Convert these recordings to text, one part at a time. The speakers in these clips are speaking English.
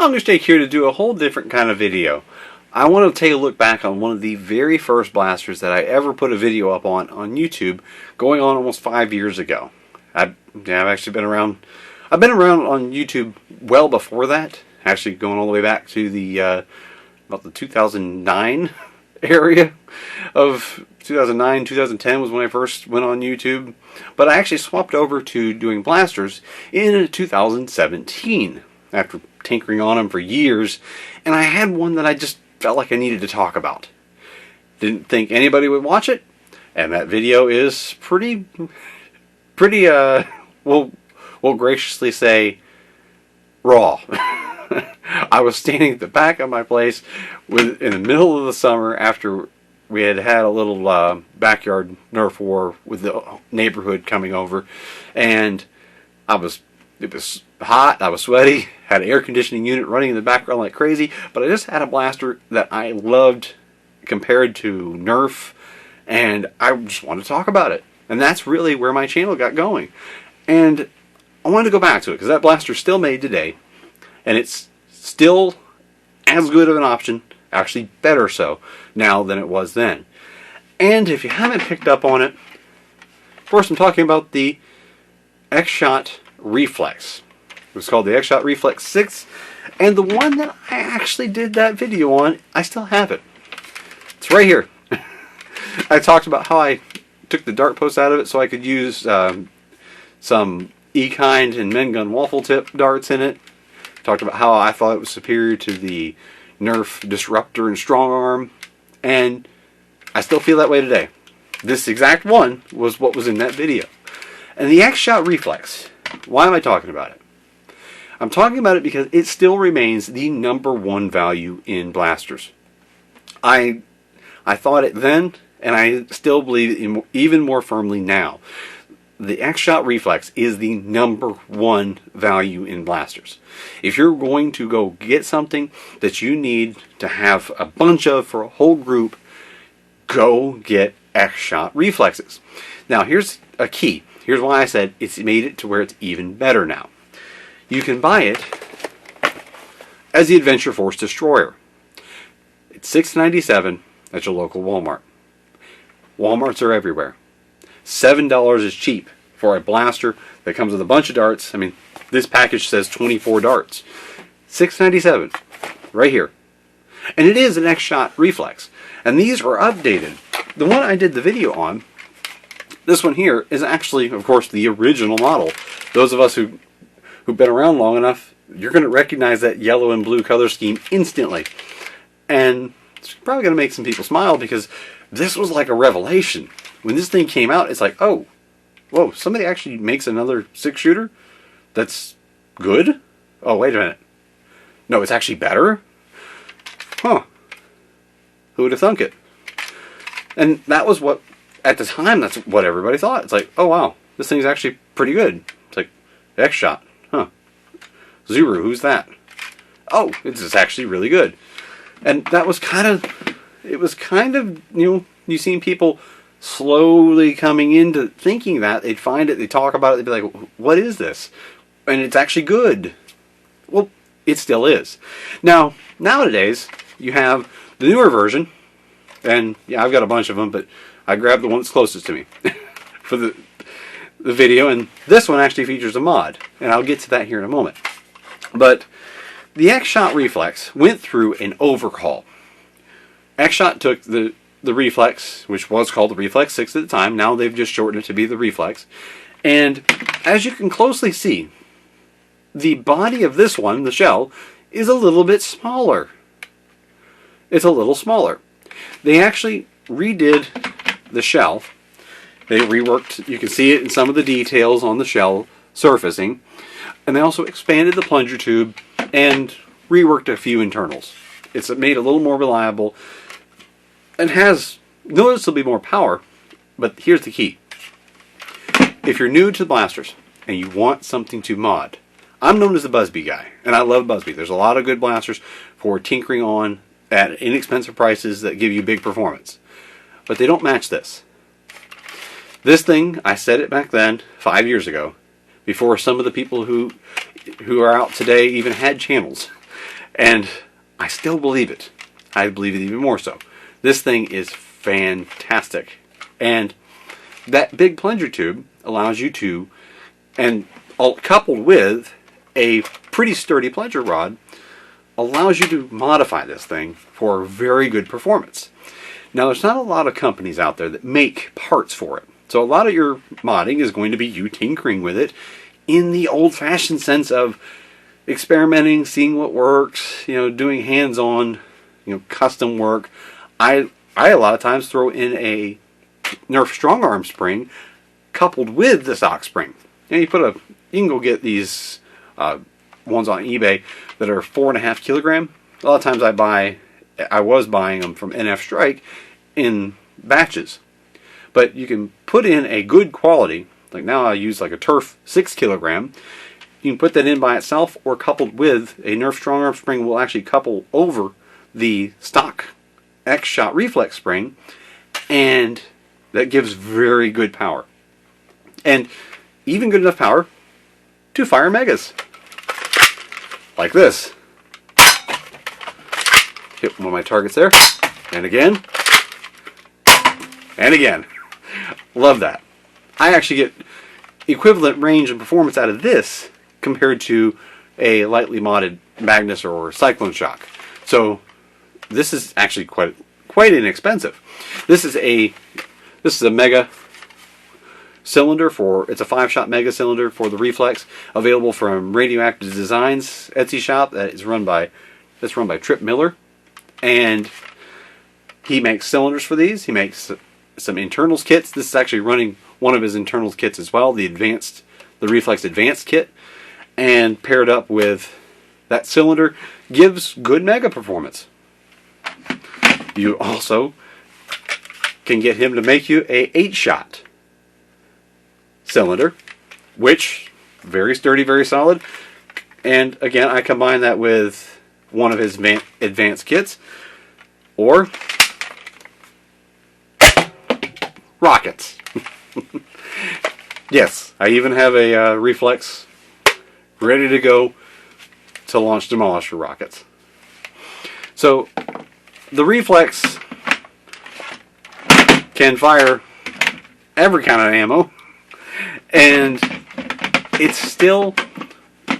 I'm going to take here to do a whole different kind of video. I want to take a look back on one of the very first blasters that I ever put a video up on YouTube, going on almost 5 years ago. I've actually been around. I've been around on YouTube well before that. Actually, going all the way back to the about the 2009 area of 2009, 2010 was when I first went on YouTube. But I actually swapped over to doing blasters in 2017 after tinkering on them for years, and I had one that I just felt like I needed to talk about. Didn't think anybody would watch it, and that video is pretty we'll graciously say raw. I was standing at the back of my place in the middle of the summer after we had a little backyard Nerf war with the neighborhood coming over, and it was hot, I was sweaty, had an air conditioning unit running in the background like crazy, but I just had a blaster that I loved compared to Nerf, and I just wanted to talk about it. And that's really where my channel got going. And I wanted to go back to it, because that blaster's still made today, and it's still as good of an option, actually better so, now than it was then. And if you haven't picked up on it, of course I'm talking about the Xshot Reflex. It was called the Xshot Reflex 6, and the one that I actually did that video on, I still have it. It's right here. I talked about how I took the dart post out of it so I could use some E-kind and Men Gun waffle tip darts in it. Talked about how I thought it was superior to the Nerf Disruptor and Strong Arm, and I still feel that way today. This exact one was what was in that video. And the Xshot Reflex, why am I talking about it? I'm talking about it because it still remains the #1 value in blasters. I thought it then, and I still believe it even more firmly now. The Xshot Reflex is the #1 value in blasters. If you're going to go get something that you need to have a bunch of for a whole group, go get Xshot Reflexes. Now here's a key. Here's why I said it's made it to where it's even better now. You can buy it as the Adventure Force Destroyer. It's $6.97 at your local Walmart. Walmarts are everywhere. $7 is cheap for a blaster that comes with a bunch of darts. I mean, this package says 24 darts. $6.97 right here. And it is an Xshot Reflex. And these are updated. The one I did the video on, this one here, is actually, of course, the original model. Those of us who've been around long enough, you're going to recognize that yellow and blue color scheme instantly. And it's probably going to make some people smile, because this was like a revelation. When this thing came out, it's like, oh, whoa, somebody actually makes another 6-shooter that's good? Oh, wait a minute. No, it's actually better? Huh. Who would have thunk it? And that was what, at the time, that's what everybody thought. It's like, oh wow, this thing's actually pretty good. It's like, Xshot, huh. Zuru, who's that? Oh, it's actually really good. And that was kind of, it was kind of, you've seen people slowly coming into thinking that. They'd find it, they'd talk about it, they'd be like, what is this? And it's actually good. Well, it still is. Now, nowadays, you have the newer version, and yeah, I've got a bunch of them, but I grabbed the one that's closest to me for the video, and this one actually features a mod, and I'll get to that here in a moment. But the Xshot Reflex went through an overhaul. Xshot took the Reflex, which was called the Reflex 6 at the time. Now they've just shortened it to be the Reflex. And as you can closely see, the body of this one, the shell, is a little bit smaller. It's a little smaller. They actually redid the shell. They reworked, you can see it in some of the details on the shell surfacing. And they also expanded the plunger tube and reworked a few internals. It's made a little more reliable and has noticeably more power. But here's the key. If you're new to blasters and you want something to mod, I'm known as the Busby guy, and I love Busby. There's a lot of good blasters for tinkering on at inexpensive prices that give you big performance. But they don't match this. This thing, I said it back then, 5 years ago, before some of the people who are out today even had channels. And I still believe it. I believe it even more so. This thing is fantastic. And that big plunger tube allows you to, and coupled with a pretty sturdy plunger rod, allows you to modify this thing for very good performance. Now, there's not a lot of companies out there that make parts for it. So a lot of your modding is going to be you tinkering with it in the old-fashioned sense of experimenting, seeing what works, doing hands-on, custom work. I a lot of times throw in a Nerf strong arm spring coupled with the stock spring. You can go get these ones on eBay that are 4.5 kilogram. A lot of times I was buying them from NF Strike in batches. But you can put in a good quality, like now I use like a Turf 6 kilogram. You can put that in by itself or coupled with a Nerf strong arm spring will actually couple over the stock Xshot Reflex spring, and that gives very good power. And even good enough power to fire megas. Like this. Hit one of my targets there. And again. And again. Love that. I actually get equivalent range and performance out of this compared to a lightly modded Magnus or Cyclone Shock. So this is actually quite inexpensive. This is a mega cylinder it's a 5-shot mega cylinder for the Reflex, available from Radioactive Designs Etsy shop that's run by Trip Miller, and he makes cylinders for these. He makes some internals kits. This is actually running one of his internals kits as well, the Reflex Advanced kit, and paired up with that cylinder gives good mega performance. You also can get him to make you a 8-shot cylinder, which very sturdy, very solid. And again, I combine that with one of his advanced kits, or rockets. Yes, I even have a Reflex ready to go to launch Demolisher rockets. So the Reflex can fire every kind of ammo, and it's still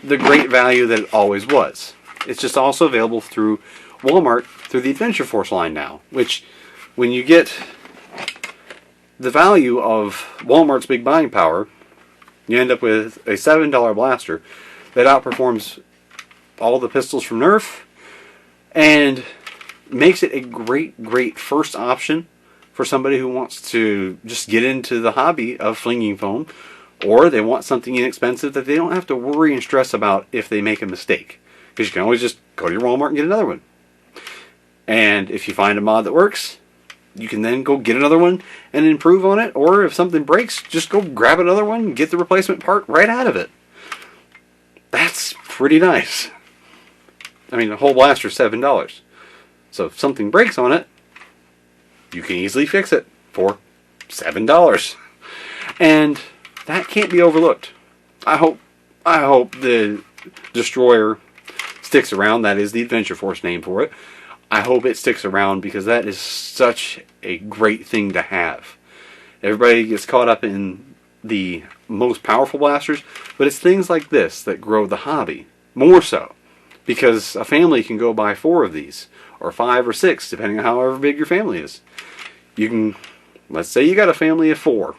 the great value that it always was. It's just also available through Walmart through the Adventure Force line now, which when you get the value of Walmart's big buying power, you end up with a $7 blaster that outperforms all the pistols from Nerf and makes it a great first option for somebody who wants to just get into the hobby of flinging foam, or they want something inexpensive that they don't have to worry and stress about if they make a mistake. Because you can always just go to your Walmart and get another one. And if you find a mod that works, you can then go get another one and improve on it. Or if something breaks, just go grab another one and get the replacement part right out of it. That's pretty nice. I mean, the whole blaster is $7. So if something breaks on it, you can easily fix it for $7. And that can't be overlooked. I hope the Destroyer sticks around. That is the Adventure Force name for it. I hope it sticks around because that is such a great thing to have. Everybody gets caught up in the most powerful blasters, but it's things like this that grow the hobby more so, because a family can go buy 4 of these or 5 or 6 depending on however big your family is. You can, let's say you got a family of 4.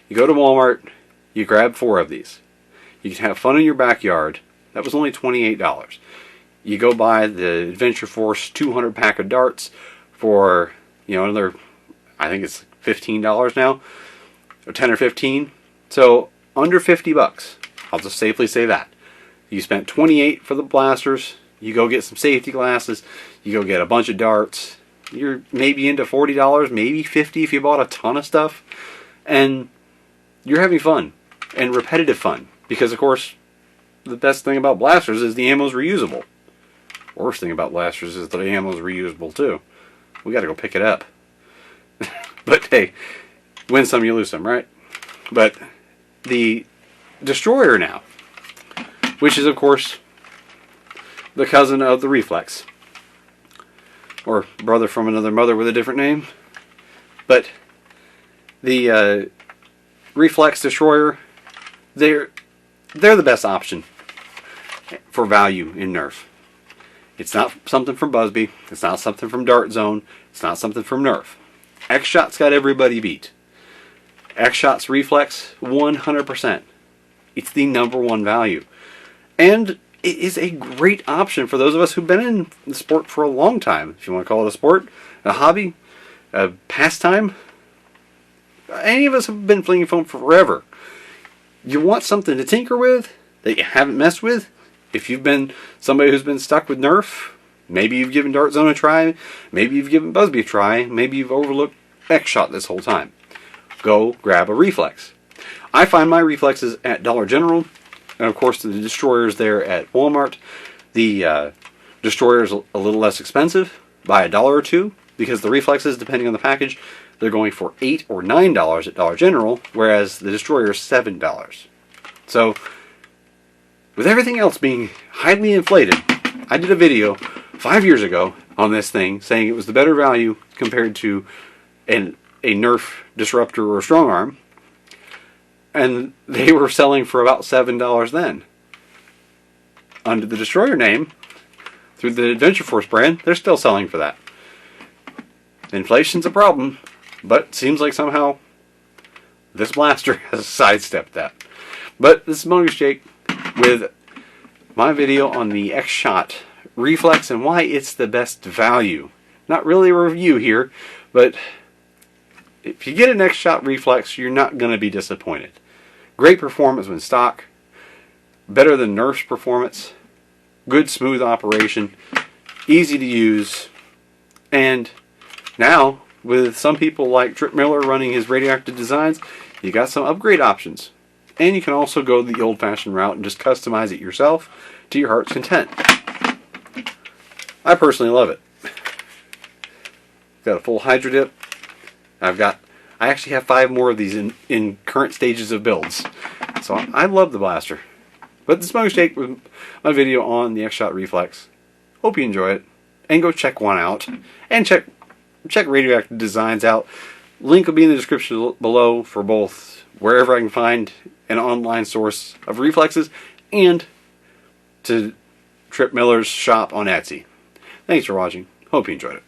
You go to Walmart, you grab 4 of these. You can have fun in your backyard. That was only $28. You go buy the Adventure Force 200 pack of darts for, another, I think it's $15 now, or 10 or 15. So under $50. I'll just safely say that. You spent $28 for the blasters. You go get some safety glasses. You go get a bunch of darts. You're maybe into $40, maybe $50 if you bought a ton of stuff. And you're having fun and repetitive fun. Because, of course, the best thing about blasters is the ammo's reusable. Worst thing about blasters is the ammo's reusable, too. We got to go pick it up. But, hey, win some, you lose some, right? But the Destroyer now, which is, of course, the cousin of the Reflex, or brother from another mother with a different name. But the Reflex Destroyer, they're the best option for value in Nerf. It's not something from Busby. It's not something from Dart Zone. It's not something from Nerf. Xshot's got everybody beat. Xshot's Reflex, 100%. It's the #1 value. And it is a great option for those of us who've been in the sport for a long time. If you want to call it a sport, a hobby, a pastime. Any of us have been flinging foam for forever. You want something to tinker with that you haven't messed with? If you've been somebody who's been stuck with Nerf, maybe you've given Dart Zone a try, maybe you've given Busby a try, maybe you've overlooked Xshot this whole time. Go grab a Reflex. I find my Reflexes at Dollar General, and of course the Destroyer's there at Walmart. The Destroyer's a little less expensive, by $1 or $2, because the Reflexes, depending on the package, they're going for $8 or $9 at Dollar General, whereas the Destroyer is $7. So, with everything else being highly inflated, I did a video 5 years ago on this thing saying it was the better value compared to a Nerf Disruptor or Strong Arm, and they were selling for about $7 then. Under the Destroyer name, through the Adventure Force brand, they're still selling for that. Inflation's a problem, but it seems like somehow this blaster has sidestepped that. But this is Mongoose Jake with my video on the Xshot Reflex and why it's the best value. Not really a review here, but if you get an Xshot Reflex, you're not going to be disappointed. Great performance when stock, better than Nerf's performance, good smooth operation, easy to use, and now with some people like Trip Miller running his radioactive designs, you got some upgrade options. And you can also go the old-fashioned route and just customize it yourself to your heart's content. I personally love it. Got a full Hydro Dip. I actually have 5 more of these in current stages of builds. So I love the blaster. But this is Mongoose Jake with my video on the Xshot Reflex. Hope you enjoy it. And go check one out. And check Radioactive Designs out. Link will be in the description below for both wherever I can find an online source of Reflexes and to Trip Miller's shop on Etsy. Thanks for watching. Hope you enjoyed it.